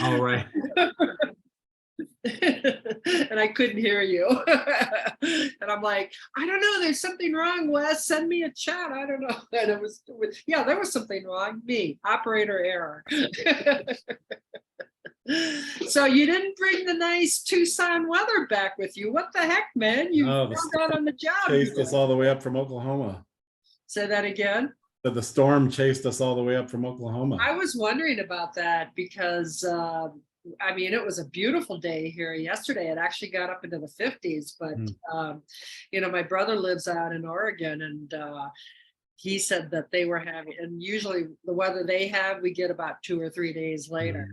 All right. And I couldn't hear you. And I'm like, I don't know, there's something wrong, Wes. Send me a chat. I don't know. And it was yeah, there was something wrong. Me, operator error. So you didn't bring the nice Tucson weather back with you. What the heck, man? You No, the found out on the job. chased us all the way up from Oklahoma. Say that again. But the storm chased us all the way up from I Oklahoma. was wondering about that because I mean, it was a beautiful day here yesterday. It actually got up into the 50s, but you know, my brother lives out in Oregon, and he said that they were having, and usually the weather they have, we get about 2 or 3 days later.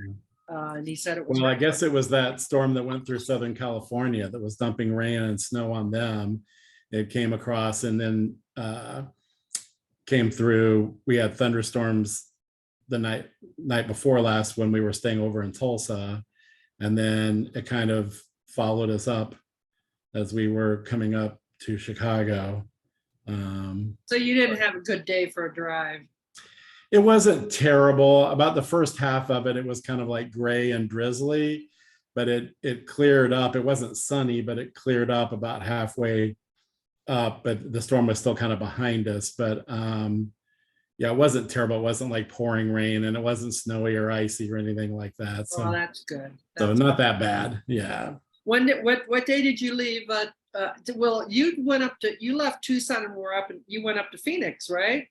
And he said it was. Well, I guess it was that storm that went through Southern California that was dumping rain and snow on them. It came across and then came through. We had thunderstorms the night before last when we were staying over in Tulsa, and then it kind of followed us up as we were coming up to Chicago. So you didn't have a good day for a drive. It wasn't terrible. About the first half of it, it was kind of like gray and drizzly, but it cleared up. It wasn't sunny, but it cleared up about halfway up, but the storm was still kind of behind us. But yeah, it wasn't terrible. It wasn't like pouring rain, and it wasn't snowy or icy or anything like that. So that's good. So not that bad. Yeah. What day did you leave? Well, you left Tucson and were up, and you went up to Phoenix, right?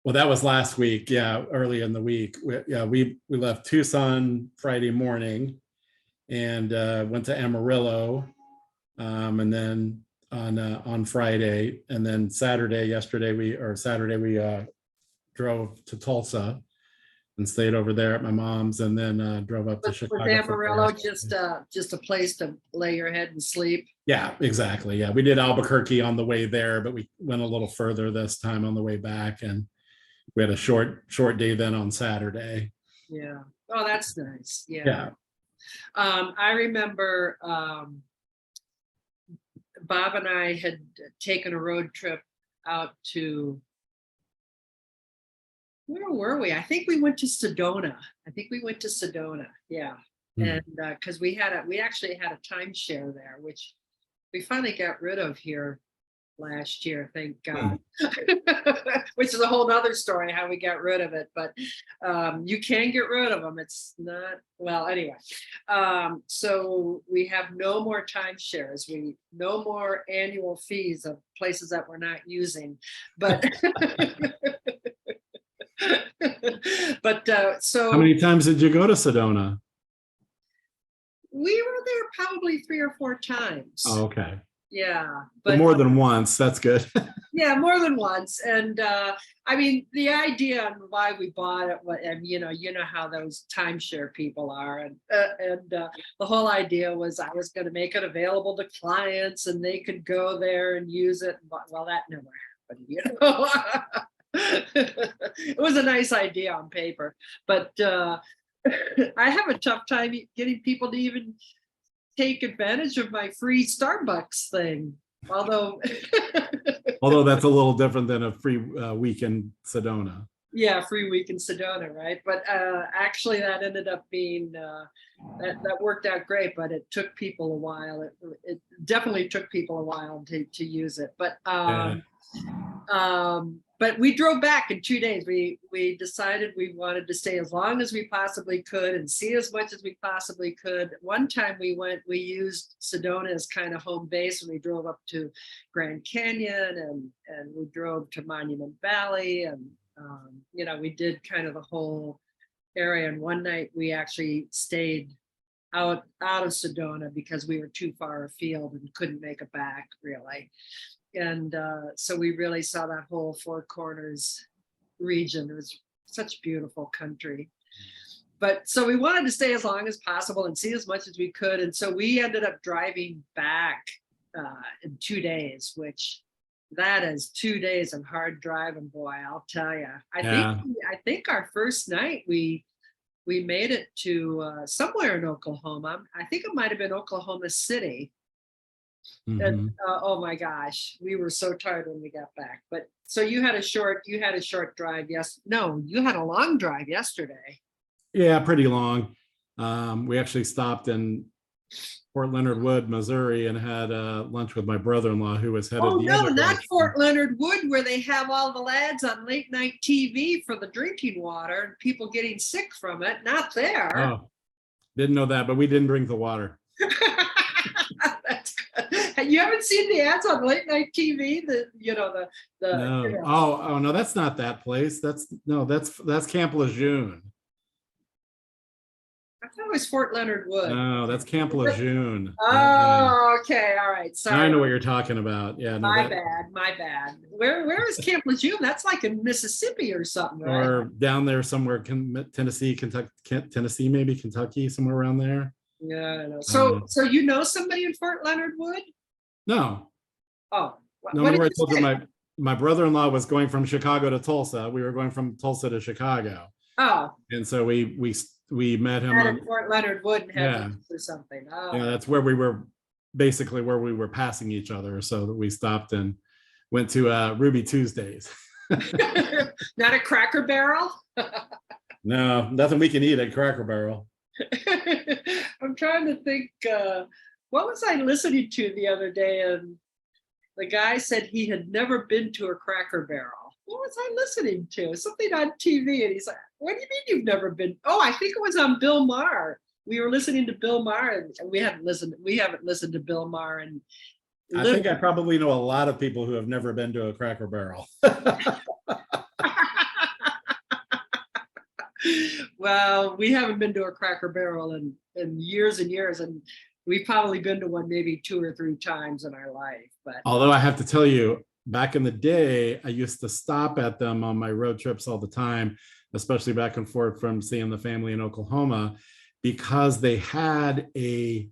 Well, that was last week. Yeah, early in the week. We left Tucson Friday morning and went to Amarillo, and then on Friday, and then Saturday we drove to Tulsa and stayed over there at my mom's, and then drove up to Chicago. Was Amarillo just a place to lay your head and sleep? Yeah, exactly. Yeah, we did Albuquerque on the way there, but we went a little further this time on the way back, and we had a short day then on Saturday. Yeah. Oh, that's nice. Yeah. Yeah. I remember Bob and I had taken a road trip out to, where were we? I think we went to Sedona. Yeah. And because we actually had a timeshare there, which we finally got rid of here last year, thank God. Which is a whole nother story how we got rid of it, but you can get rid of them. It's not, well, anyway. So we have no more timeshares. No more annual fees of places that we're not using, but so how many times did you go to Sedona? We were there probably 3 or 4 times. Oh, okay. Yeah, but more than once. That's good. Yeah, more than once. And I mean, the idea and why we bought it, and you know how those timeshare people are, and the whole idea was I was going to make it available to clients, and they could go there and use it. Well, that never happened, you know. It was a nice idea on paper, but I have a tough time getting people to even take advantage of my free Starbucks thing. Although that's a little different than a free week in Sedona. Yeah, free week in Sedona, right? But actually that ended up being, that worked out great, but it took people a while. It definitely took people a while to use it. But we drove back in 2 days. We decided we wanted to stay as long as we possibly could and see as much as we possibly could. One time we used Sedona as kind of home base, and we drove up to Grand Canyon and we drove to Monument Valley, and you know, we did kind of the whole area. And one night we actually stayed out of Sedona because we were too far afield and couldn't make it back really. And so we really saw that whole Four Corners region. It was such beautiful country. But so we wanted to stay as long as possible and see as much as we could. And so we ended up driving back in 2 days, which that is 2 days of hard driving, boy, I'll tell you. I think our first night we made it to somewhere in Oklahoma. I think it might have been Oklahoma City. And oh my gosh, we were so tired when we got back. But so you had a short drive. Yes, no, you had a long drive yesterday. Yeah, pretty long. We actually stopped in Fort Leonard Wood, Missouri, and had lunch with my brother-in-law, who was headed Oh, the no, other not direction. Fort Leonard Wood, where they have all the lads on late night TV for the drinking water and people getting sick from it. Not there. Oh, didn't know that, but we didn't drink the water. That's good. You haven't seen the ads on late night TV? No. Oh, no, that's not that place. That's Camp Lejeune. I thought it was Fort Leonard Wood. No, that's Camp Lejeune. Oh, okay. All right. Now I Sorry. know what you're talking about. Yeah, no, My bad. My bad. Where is Camp Lejeune? That's like in Mississippi or something, right? or down there somewhere, Tennessee, Kentucky, Tennessee, maybe Kentucky, somewhere around there. Yeah, I know. So you know somebody in Fort Leonard Wood? No, Oh, no, what did remember I you told you say? my brother-in-law was going from Chicago to Tulsa. We were going from Tulsa to Chicago, Oh, and so we met him at on, Fort Leonard Wood and had yeah, lunch or something. yeah, Oh, that's where we were, basically where we were passing each other, so that we stopped and went to Ruby Tuesdays. not a Cracker Barrel. No, nothing we can eat at Cracker Barrel. I'm trying to think. What was I listening to the other day? And the guy said he had never been to a Cracker Barrel. What was I listening to? Something on TV, and he's like, "What do you mean you've never been?" Oh, I think it was on Bill Maher. We were listening to Bill Maher, and we haven't listened to Bill Maher, and I think I probably know a lot of people who have never been to a Cracker Barrel. well, we haven't been to a Cracker Barrel in years and years, and we've probably been to one maybe 2 or 3 times in our life. But Although I have to tell you, back in the day, I used to stop at them on my road trips all the time, especially back and forth from seeing the family in Oklahoma, because they had an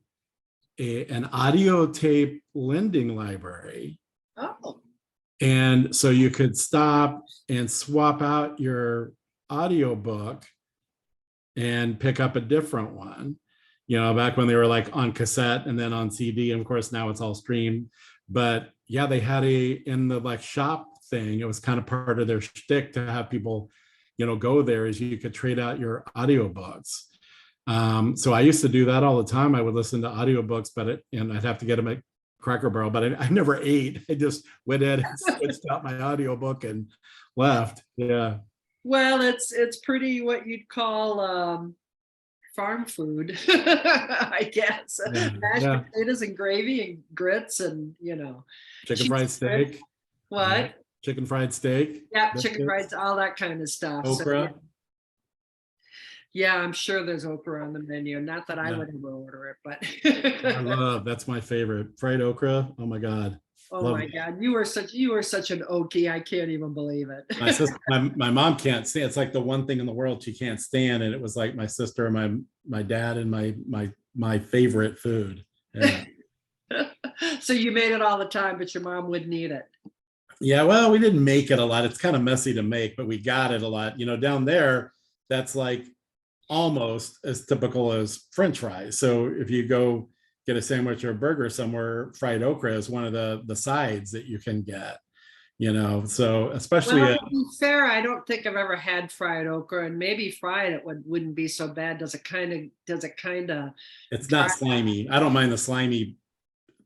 audio tape lending library. oh, And so you could stop and swap out your audio book and pick up a different one. You know, back when they were like on cassette and then on CD, and of course now it's all streamed. But yeah, they had in the like shop thing, it was kind of part of their shtick to have people, you know, go there, as you could trade out your audiobooks. So I used to do that all the time. I would listen to audiobooks, and I'd have to get them at Cracker Barrel, but I never ate. I just went in and switched out my audiobook and left. Yeah. well, it's pretty what you'd call farm food, I guess. Yeah. Mashed Yeah. potatoes and gravy and grits and Chicken cheese fried bread. steak. What? Chicken fried steak. Yeah, chicken biscuits, fried, all that kind of stuff. So, okra. yeah, I'm sure there's okra on the menu. Not that I Yeah. would ever order it, but That's my favorite. Fried okra. Oh my God. oh Love my it. God, you were such an Okie. I can't even believe it. My sister, my mom can't stand. It's like the one thing in the world she can't stand, and it was like my sister and my dad and my favorite food. Yeah. So you made it all the time, but your mom wouldn't eat it. Yeah, well, we didn't make it a lot. It's kind of messy to make, but we got it a lot. You know, down there, that's like almost as typical as French fries. So if you go get a sandwich or a burger somewhere, fried okra is one of the sides that you can get. You know, so especially Well, to be fair, I don't think I've ever had fried okra, and maybe fried it wouldn't be so bad. Does it kind of it's not slimy. I don't mind the slimy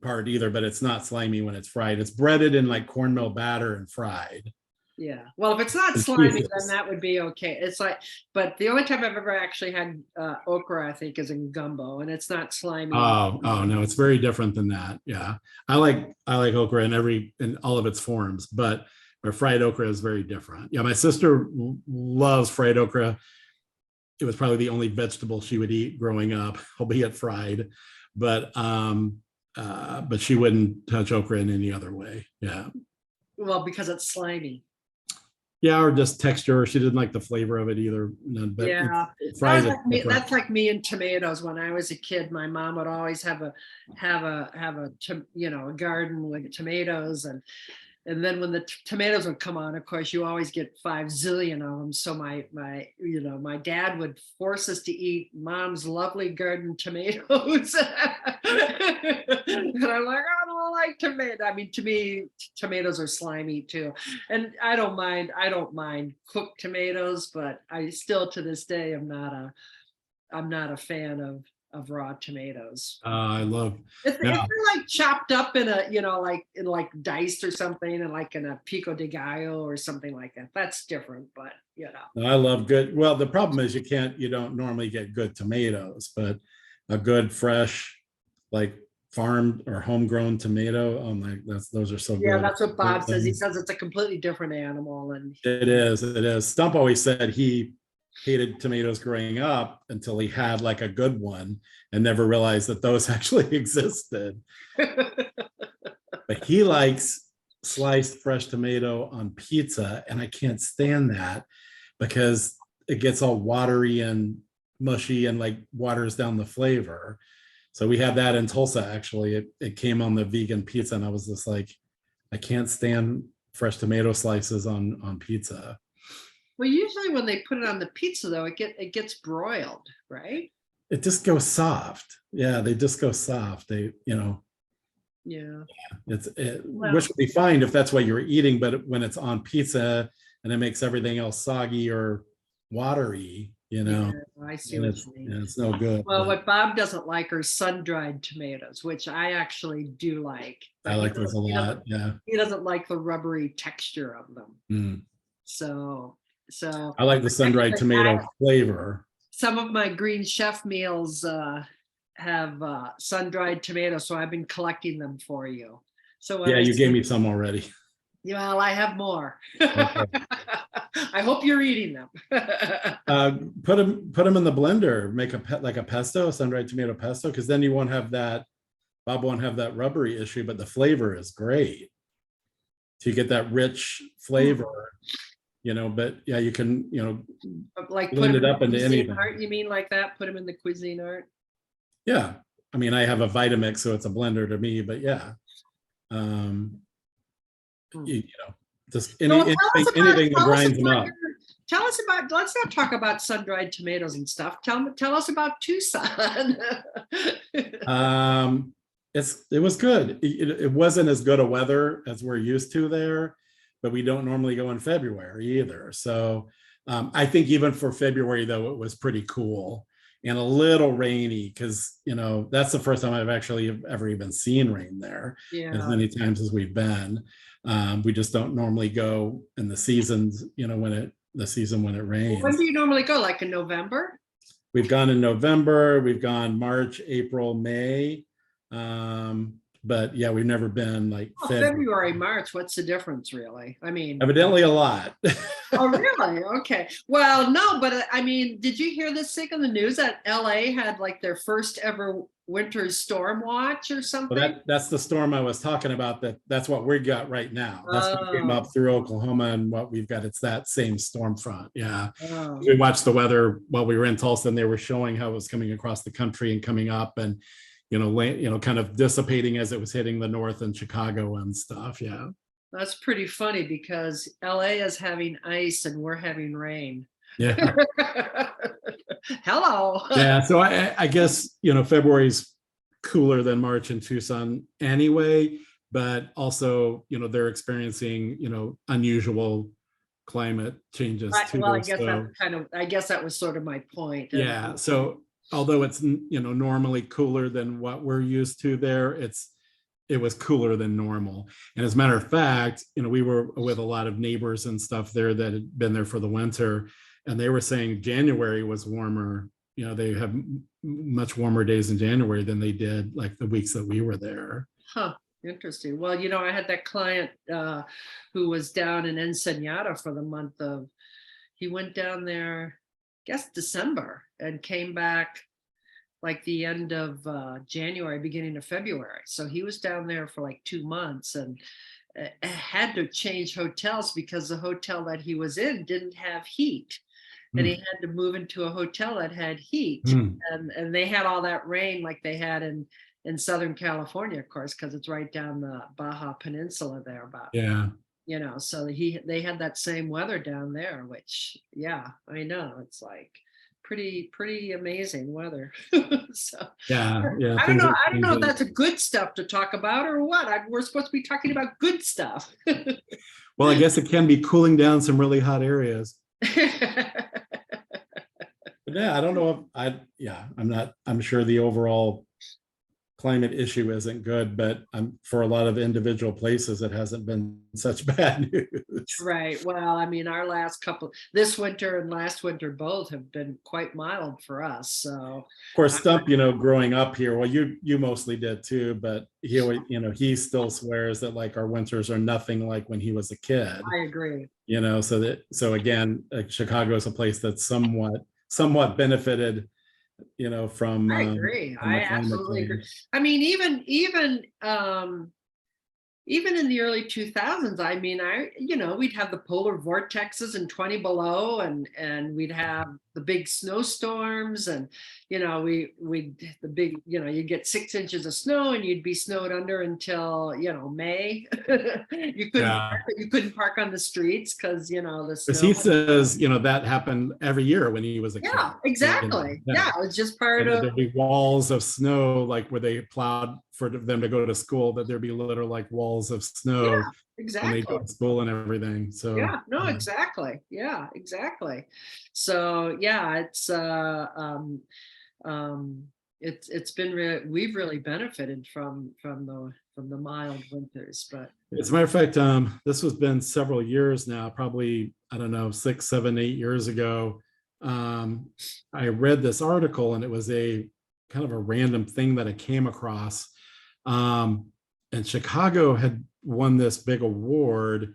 part either, but it's not slimy when it's fried. It's breaded in like cornmeal batter and fried. Yeah. Well, if it's not It's slimy, pieces. then that would be okay. It's like, but the only time I've ever actually had okra, I think, is in gumbo, and it's not slimy. Oh no, it's very different than that. Yeah, I like okra in all of its forms, but fried okra is very different. Yeah, my sister loves fried okra. It was probably the only vegetable she would eat growing up, albeit fried. But she wouldn't touch okra in any other way. Yeah. Well, because it's slimy. Yeah, or just texture. She didn't like the flavor of it either. But Yeah, fries that's like me and tomatoes. When I was a kid, my mom would always have a garden with tomatoes, and then when the tomatoes would come on, of course, you always get 5 zillion of them. So my dad would force us to eat mom's lovely garden tomatoes. And I'm like, I don't like tomato. I mean, to me, tomatoes are slimy too. And I don't mind cooked tomatoes, but I still to this day am not I'm not a fan of raw tomatoes. I love, If yeah, they're like chopped up in a, like in like diced or something, and like in a pico de gallo or something like that, that's different. But I love good. Well, the problem is you don't normally get good tomatoes, but a good fresh, like farmed or homegrown tomato. Oh my, those are so yeah, good. that's what Bob says. He says it's a completely different animal, and It is. It is. Stump always said he hated tomatoes growing up until he had like a good one and never realized that those actually existed. But he likes sliced fresh tomato on pizza, and I can't stand that because it gets all watery and mushy and like waters down the flavor. So we had that in Tulsa actually. It came on the vegan pizza, and I was just like, I can't stand fresh tomato slices on pizza. well, usually when they put it on the pizza, though, it gets broiled, right? It just goes soft. Yeah, they just go soft. Yeah. Which would be fine if that's what you're eating, but when it's on pizza and it makes everything else soggy or watery, Yeah, I see what you mean. it's no good. Well, what Bob doesn't like are sun-dried tomatoes, which I actually do like. I like those a lot. Yeah. He doesn't like the rubbery texture of them. Mm. So I like the sun-dried tomato flavor. some of my Green Chef meals have sun-dried tomatoes, so I've been collecting them for you. So Yeah, you gave me some already. Well, I have more. Okay. I hope you're eating them. Put them in the blender. Make like a pesto, sun-dried tomato pesto, because then you won't have that. Bob won't have that rubbery issue, but the flavor is great. So you get that rich flavor, But yeah, you can, Like blend put it up into anything. art, you mean like that? Put them in the cuisine art? Yeah, I mean, I have a Vitamix, so it's a blender to me. But yeah, just anything that grinds them up. Tell us about. Let's not talk about sun-dried tomatoes and stuff. Tell us about Tucson. It was good. It wasn't as good a weather as we're used to there, but we don't normally go in February either. So I think even for February though, it was pretty cool and a little rainy because that's the first time I've actually ever even seen rain there. Yeah. As many times as we've been. We just don't normally go in the seasons, when it rains. When do you normally go? Like in November? We've gone in November, we've gone March, April, May. But yeah, we've never been like February, March. What's the difference, really? I mean, evidently a lot. Oh, really? Okay. Well, no, but I mean, did you hear this thing on the news that LA had like their first ever winter storm watch or something? Well, that's the storm I was talking about. That's what we got right now. That's what came up through Oklahoma, and what we've got. It's that same storm front. Yeah. Oh. We watched the weather while we were in Tulsa, and they were showing how it was coming across the country and coming up, and kind of dissipating as it was hitting the north and Chicago and stuff. Yeah. That's pretty funny because LA is having ice and we're having rain. Yeah. Hello. Yeah. So I guess, February's cooler than March in Tucson anyway, but also, they're experiencing, unusual climate changes too. Well, I guess that was sort of my point. Yeah. So although it's, normally cooler than what we're used to there, it was cooler than normal. And as a matter of fact, we were with a lot of neighbors and stuff there that had been there for the winter, and they were saying January was warmer. They have much warmer days in January than they did like the weeks that we were there. Huh. Interesting. Well, I had that client who was down in Ensenada for the month of, he went down there, I guess December, and came back like the end of January, beginning of February. So he was down there for like 2 months and had to change hotels because the hotel that he was in didn't have heat. And he had to move into a hotel that had heat. And they had all that rain like they had in Southern California, of course, because it's right down the Baja Peninsula there. About, yeah. So they had that same weather down there, which, yeah, I know. It's like pretty amazing weather. So yeah. I don't know if that's a good stuff to talk about or what. We're supposed to be talking about good stuff. Well, I guess it can be cooling down some really hot areas. But yeah, I don't know if I'm sure the overall climate issue isn't good, but for a lot of individual places, it hasn't been such bad news. Right. Well, I mean, our last couple, this winter and last winter both have been quite mild for us. So, Of course, Stump, growing up here, well, you mostly did too, but he still swears that like our winters are nothing like when he was a kid. I agree. So again, Chicago is a place that's somewhat benefited, from I agree. the I climate absolutely agree. change. I mean, even in the early 2000s, I mean, we'd have the polar vortexes and 20 below, and we'd have the big snowstorms, and we the big, you get 6 inches of snow, and you'd be snowed under until May. Yeah. You couldn't park on the streets because the Because snow. he says, that happened every year when he was a kid. Yeah, exactly. Yeah, it was just part And of. there'd be walls of snow, like where they plowed for them to go to school, that there'd be literal like walls of Yeah, snow when they go exactly. to school and everything. So Yeah, no, exactly. Yeah, exactly. So yeah, it's been we've really benefited from the mild winters, but as a matter of fact, this has been several years now, probably, I don't know, 6, 7, 8 years ago. I read this article and it was a kind of a random thing that I came across. And Chicago had won this big award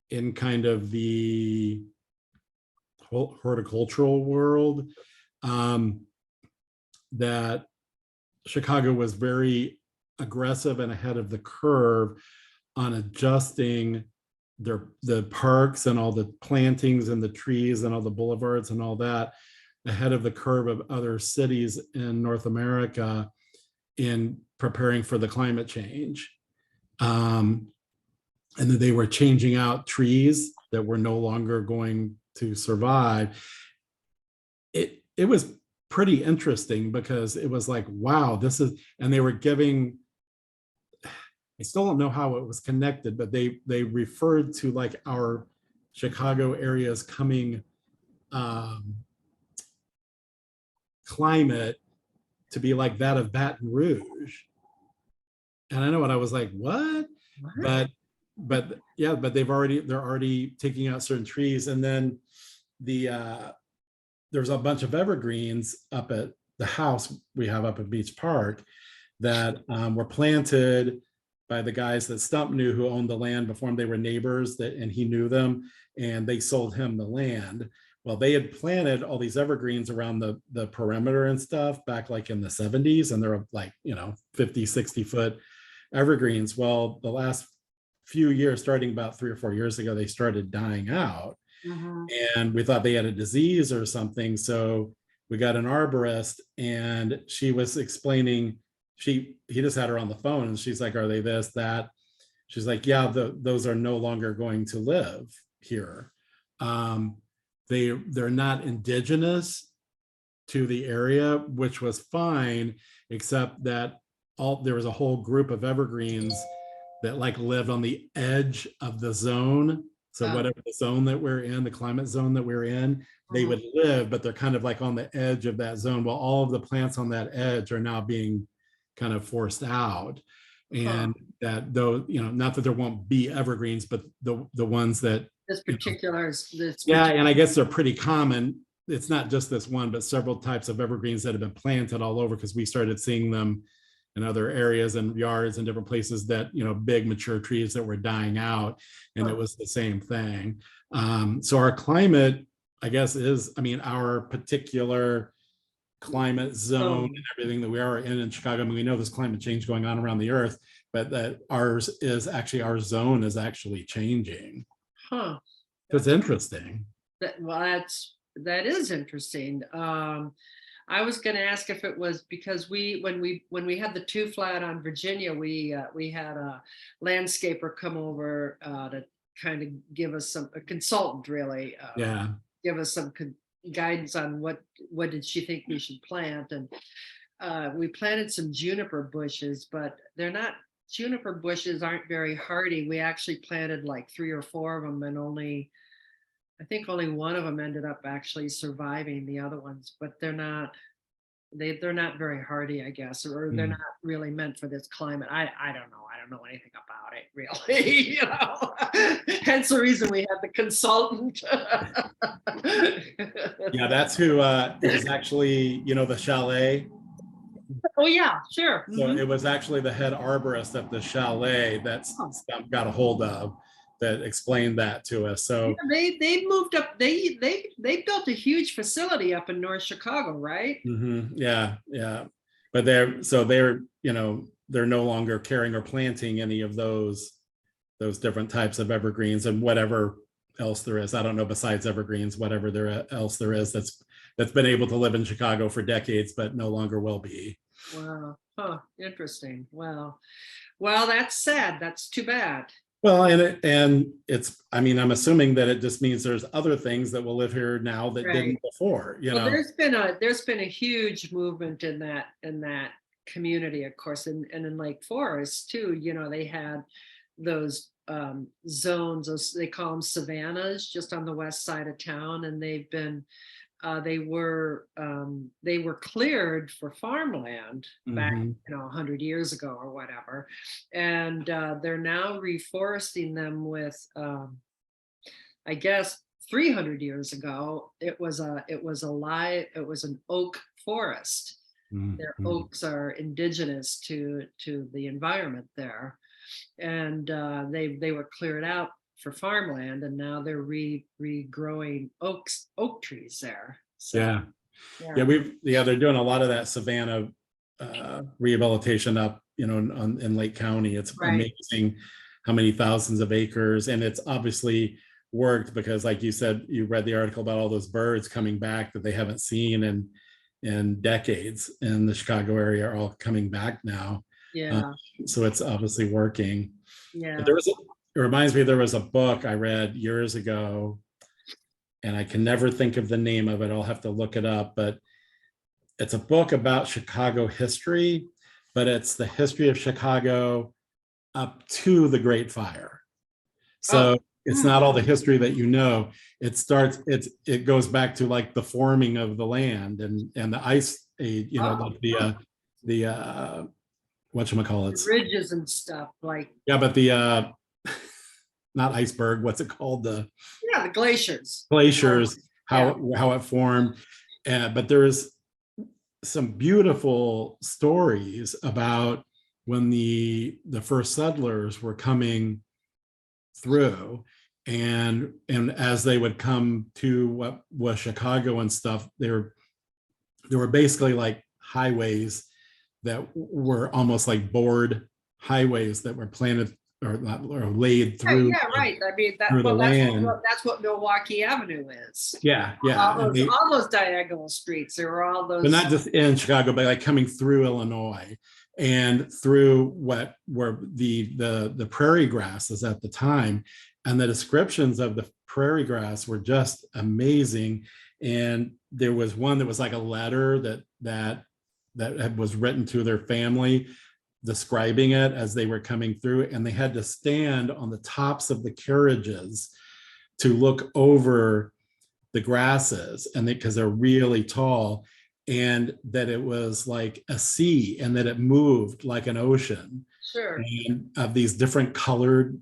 in kind of the horticultural world, that Chicago was very aggressive and ahead of the curve on adjusting the parks and all the plantings and the trees and all the boulevards and all that ahead of the curve of other cities in North America in preparing for the climate change. And that they were changing out trees that were no longer going to survive. It was pretty interesting because it was like, wow, this is, and they were giving, I still don't know how it was connected, but they referred to like our Chicago area's coming climate to be like that of Baton Rouge. And I know what I was like, what? But yeah, but they're already taking out certain trees. And then there's a bunch of evergreens up at the house we have up at Beach Park that were planted by the guys that Stump knew, who owned the land before him. They were neighbors, and he knew them, and they sold him the land. Well, they had planted all these evergreens around the perimeter and stuff back like in the 70s, and they're like 50, 60-foot evergreens. Well, the last few years, starting about 3 or 4 years ago, they started dying out. Mhm. And we thought they had a disease or something. So we got an arborist, and she was explaining, he just had her on the phone, and she's like, are they this, that? She's like, yeah, those are no longer going to live here. They're not indigenous to the area, which was fine, except that there was a whole group of evergreens that like lived on the edge of the zone. So whatever the zone that we're in, the climate zone that we're in, they would live, but they're kind of like on the edge of that zone. Well, all of the plants on that edge are now being kind of forced out. And that though, not that there won't be evergreens, but the ones that This particular, and I guess they're pretty common. It's not just this one, but several types of evergreens that have been planted all over, because we started seeing them in other areas and yards and different places, that big mature trees that were dying out, and it was the same thing. So our climate, I guess, is, our particular climate zone and everything that we are in Chicago. We know there's climate change going on around the earth, but that our zone is actually changing. It's interesting. That is interesting. I was going to ask if it was because when we had the two flat on Virginia, we had a landscaper come over to kind of give us a consultant, really. Give us some guidance on what did she think we should plant, and we planted some juniper bushes, but juniper bushes aren't very hardy. We actually planted like 3 or 4 of them, and only I think only one of them ended up actually surviving the other ones, but they're not very hardy, I guess, or they're Mm. not really meant for this climate. I don't know. I don't know anything about it really, you know. Hence the reason we had the consultant. Yeah, that's who, it was actually, the chalet. Oh yeah, sure. So Mhm. it was actually the head arborist at the chalet that Oh, Stump got a hold of that explained that to us. yeah, So they moved up. They built a huge facility up in North Chicago, right? yeah, yeah. But they're no longer caring or planting any of those different types of evergreens and whatever else there is. I don't know, besides evergreens, whatever else there is that's been able to live in Chicago for decades, but no longer will be. Wow. Huh. Interesting. Wow. Well, that's sad. That's too bad. Well, it's, I mean, I'm assuming that it just means there's other things that will live here now that Right. didn't before, Well, there's been a huge movement in that community, of course, and in Lake Forest too. You know, they had those zones, those they call them savannas, just on the west side of town, and they were cleared for farmland back, Mhm. 100 years ago or whatever, and they're now reforesting them with, I guess, 300 years ago, it was an oak forest. Their Mhm. oaks are indigenous to the environment there, and they were cleared out for farmland, and now they're regrowing oak trees there. So Yeah. yeah, They're doing a lot of that Savannah rehabilitation up, in Lake County. It's right. amazing how many thousands of acres, and it's obviously worked because, like you said, you read the article about all those birds coming back that they haven't seen in decades in the Chicago area are all coming back now. Uh, Yeah, so it's obviously working. But yeah. it reminds me, there was a book I read years ago, and I can never think of the name of it. I'll have to look it up, but it's a book about Chicago history, but it's the history of Chicago up to the Great Fire. Oh, So it's hmm. not all the history that it goes back to like the forming of the land and the ice age, Oh, like the the whatchamacallits. ridges and stuff, like, Yeah, but the not iceberg, what's it called? The yeah, the glaciers. glaciers, Yeah. how it formed. But there is some beautiful stories about when the first settlers were coming through, and as they would come to what was Chicago and stuff, there were basically like highways that were almost like board highways that were planted or not, or laid Yeah, through yeah, right. I mean, through the land. that's what Milwaukee Avenue is. Yeah, All yeah, and those all those diagonal streets. There were all but those. not just in Chicago, but like coming through Illinois and through what were the prairie grasses at the time. And the descriptions of the prairie grass were just amazing. And there was one that was like a letter that was written to their family describing it as they were coming through, and they had to stand on the tops of the carriages to look over the grasses, and because they're really tall, and that it was like a sea and that it moved like an ocean, Sure. and of these different colored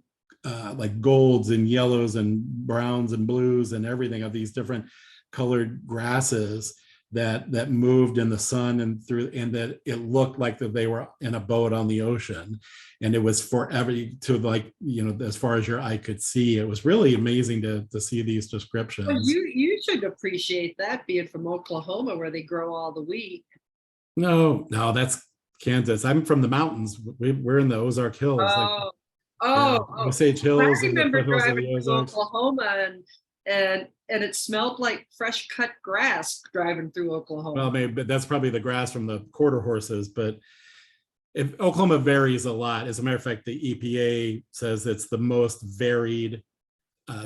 like golds and yellows and browns and blues and everything of these different colored grasses that moved in the sun and through, and that it looked like that they were in a boat on the ocean, and it was forever to, like, as far as your eye could see. It was really amazing to see these Well, descriptions. you should appreciate that, being from Oklahoma, where they grow all the wheat. No, that's Kansas. I'm from the mountains. We're in the Ozark Hills, like, Oh, yeah, oh. Osage I Hills and the remember foothills of driving the through Ozarks. Oklahoma, and it smelled like fresh cut grass driving through Well, Oklahoma. maybe, but that's probably the grass from the quarter horses. But if Oklahoma varies a lot, as a matter of fact, the EPA says it's the most varied,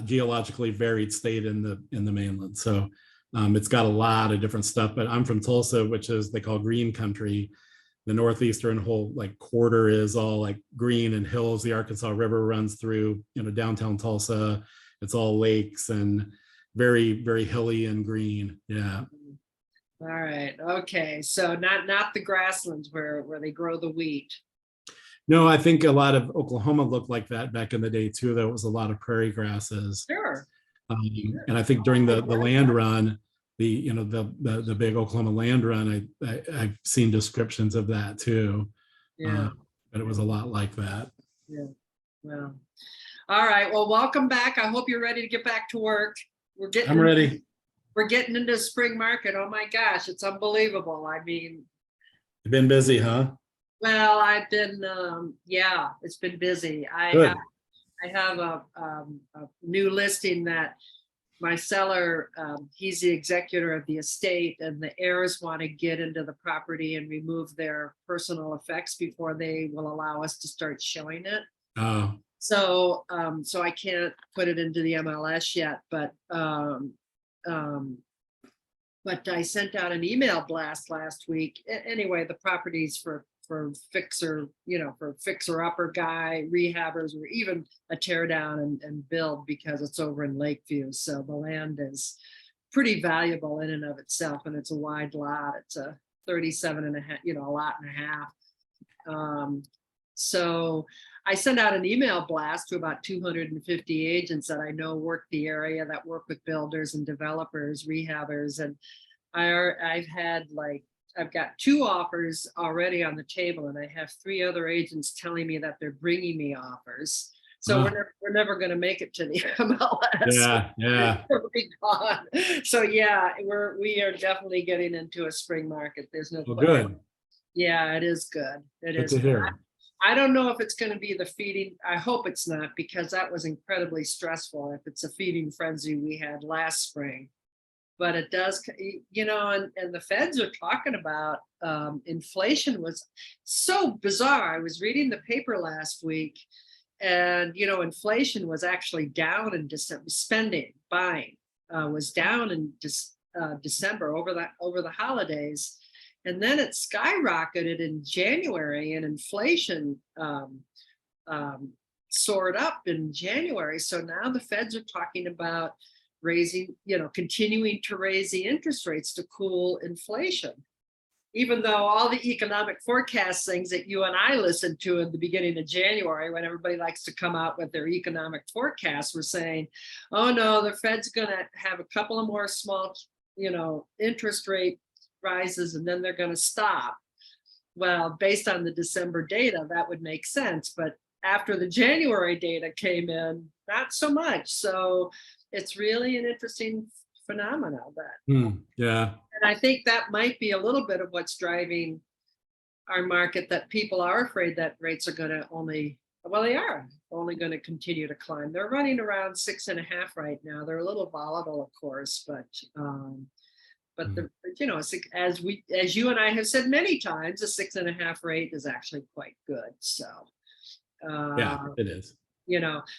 geologically varied state in the mainland. So it's got a lot of different stuff. But I'm from Tulsa, which is they call green country. The northeastern whole like quarter is all like green and hills. The Arkansas River runs through downtown Tulsa. It's all lakes, and very, very hilly and green. Yeah. All right. Okay. So not the grasslands where they grow the wheat. No, I think a lot of Oklahoma looked like that back in the day too. There was a lot of prairie grasses. Sure. And I think during the land run, the big Oklahoma land run, I've seen descriptions of that too. Yeah. But it was a lot like that. Yeah. Well. All right. Well, welcome back. I hope you're ready to get back to work. I'm ready. We're getting into spring market. Oh my gosh, it's unbelievable. I mean, You've been busy, huh? well, I've been yeah, it's been busy. Good. I have a new listing that my seller, he's the executor of the estate, and the heirs want to get into the property and remove their personal effects before they will allow us to start showing it. Oh, So so I can't put it into the MLS yet, but I sent out an email blast last week. Anyway, the properties for fixer, for fixer upper guy, rehabbers, or even a tear down and build, because it's over in Lakeview. So the land is pretty valuable in and of itself, and it's a wide lot. It's a 37 and a half, a lot and a half. So I sent out an email blast to about 250 agents that I know work the area, that work with builders and developers, rehabbers. And I've got 2 offers already on the table, and I have 3 other agents telling me that they're bringing me offers. So we're never going to make it to the MLS. Yeah. We'll be gone. So yeah, we are definitely getting into a spring market. There's no Well, question. good. Yeah, it is good. It Good is to hear. I don't know if it's going to be the feeding. I hope it's not, because that was incredibly stressful if it's a feeding frenzy we had last spring. But it does, and the feds are talking about inflation was so bizarre. I was reading the paper last week, and, inflation was actually down in December. Buying was down in December over the holidays. And then it skyrocketed in January, and inflation soared up in January. So now the feds are talking about continuing to raise the interest rates to cool inflation. Even though all the economic forecast things that you and I listened to in the beginning of January, when everybody likes to come out with their economic forecasts, were saying, oh no, the Fed's going to have a couple of more small, interest rate rises, and then they're going to stop. Well, based on the December data, that would make sense. But after the January data came in, not so much. So it's really an interesting phenomenon that. Yeah. And I think that might be a little bit of what's driving our market, that people are afraid that rates are going to they are only going to continue to climb. They're running around 6.5 right now. They're a little volatile, of course, but as you and I have said many times, a 6.5 rate is actually quite good. So Yeah, it is.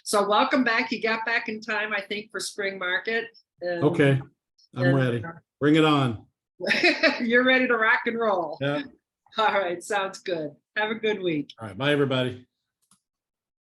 So welcome back. You got back in time, I think, for spring market. Okay, I'm ready. Bring it on. You're ready to rock and roll. Yeah. All right, sounds good. Have a good week. All right, bye everybody.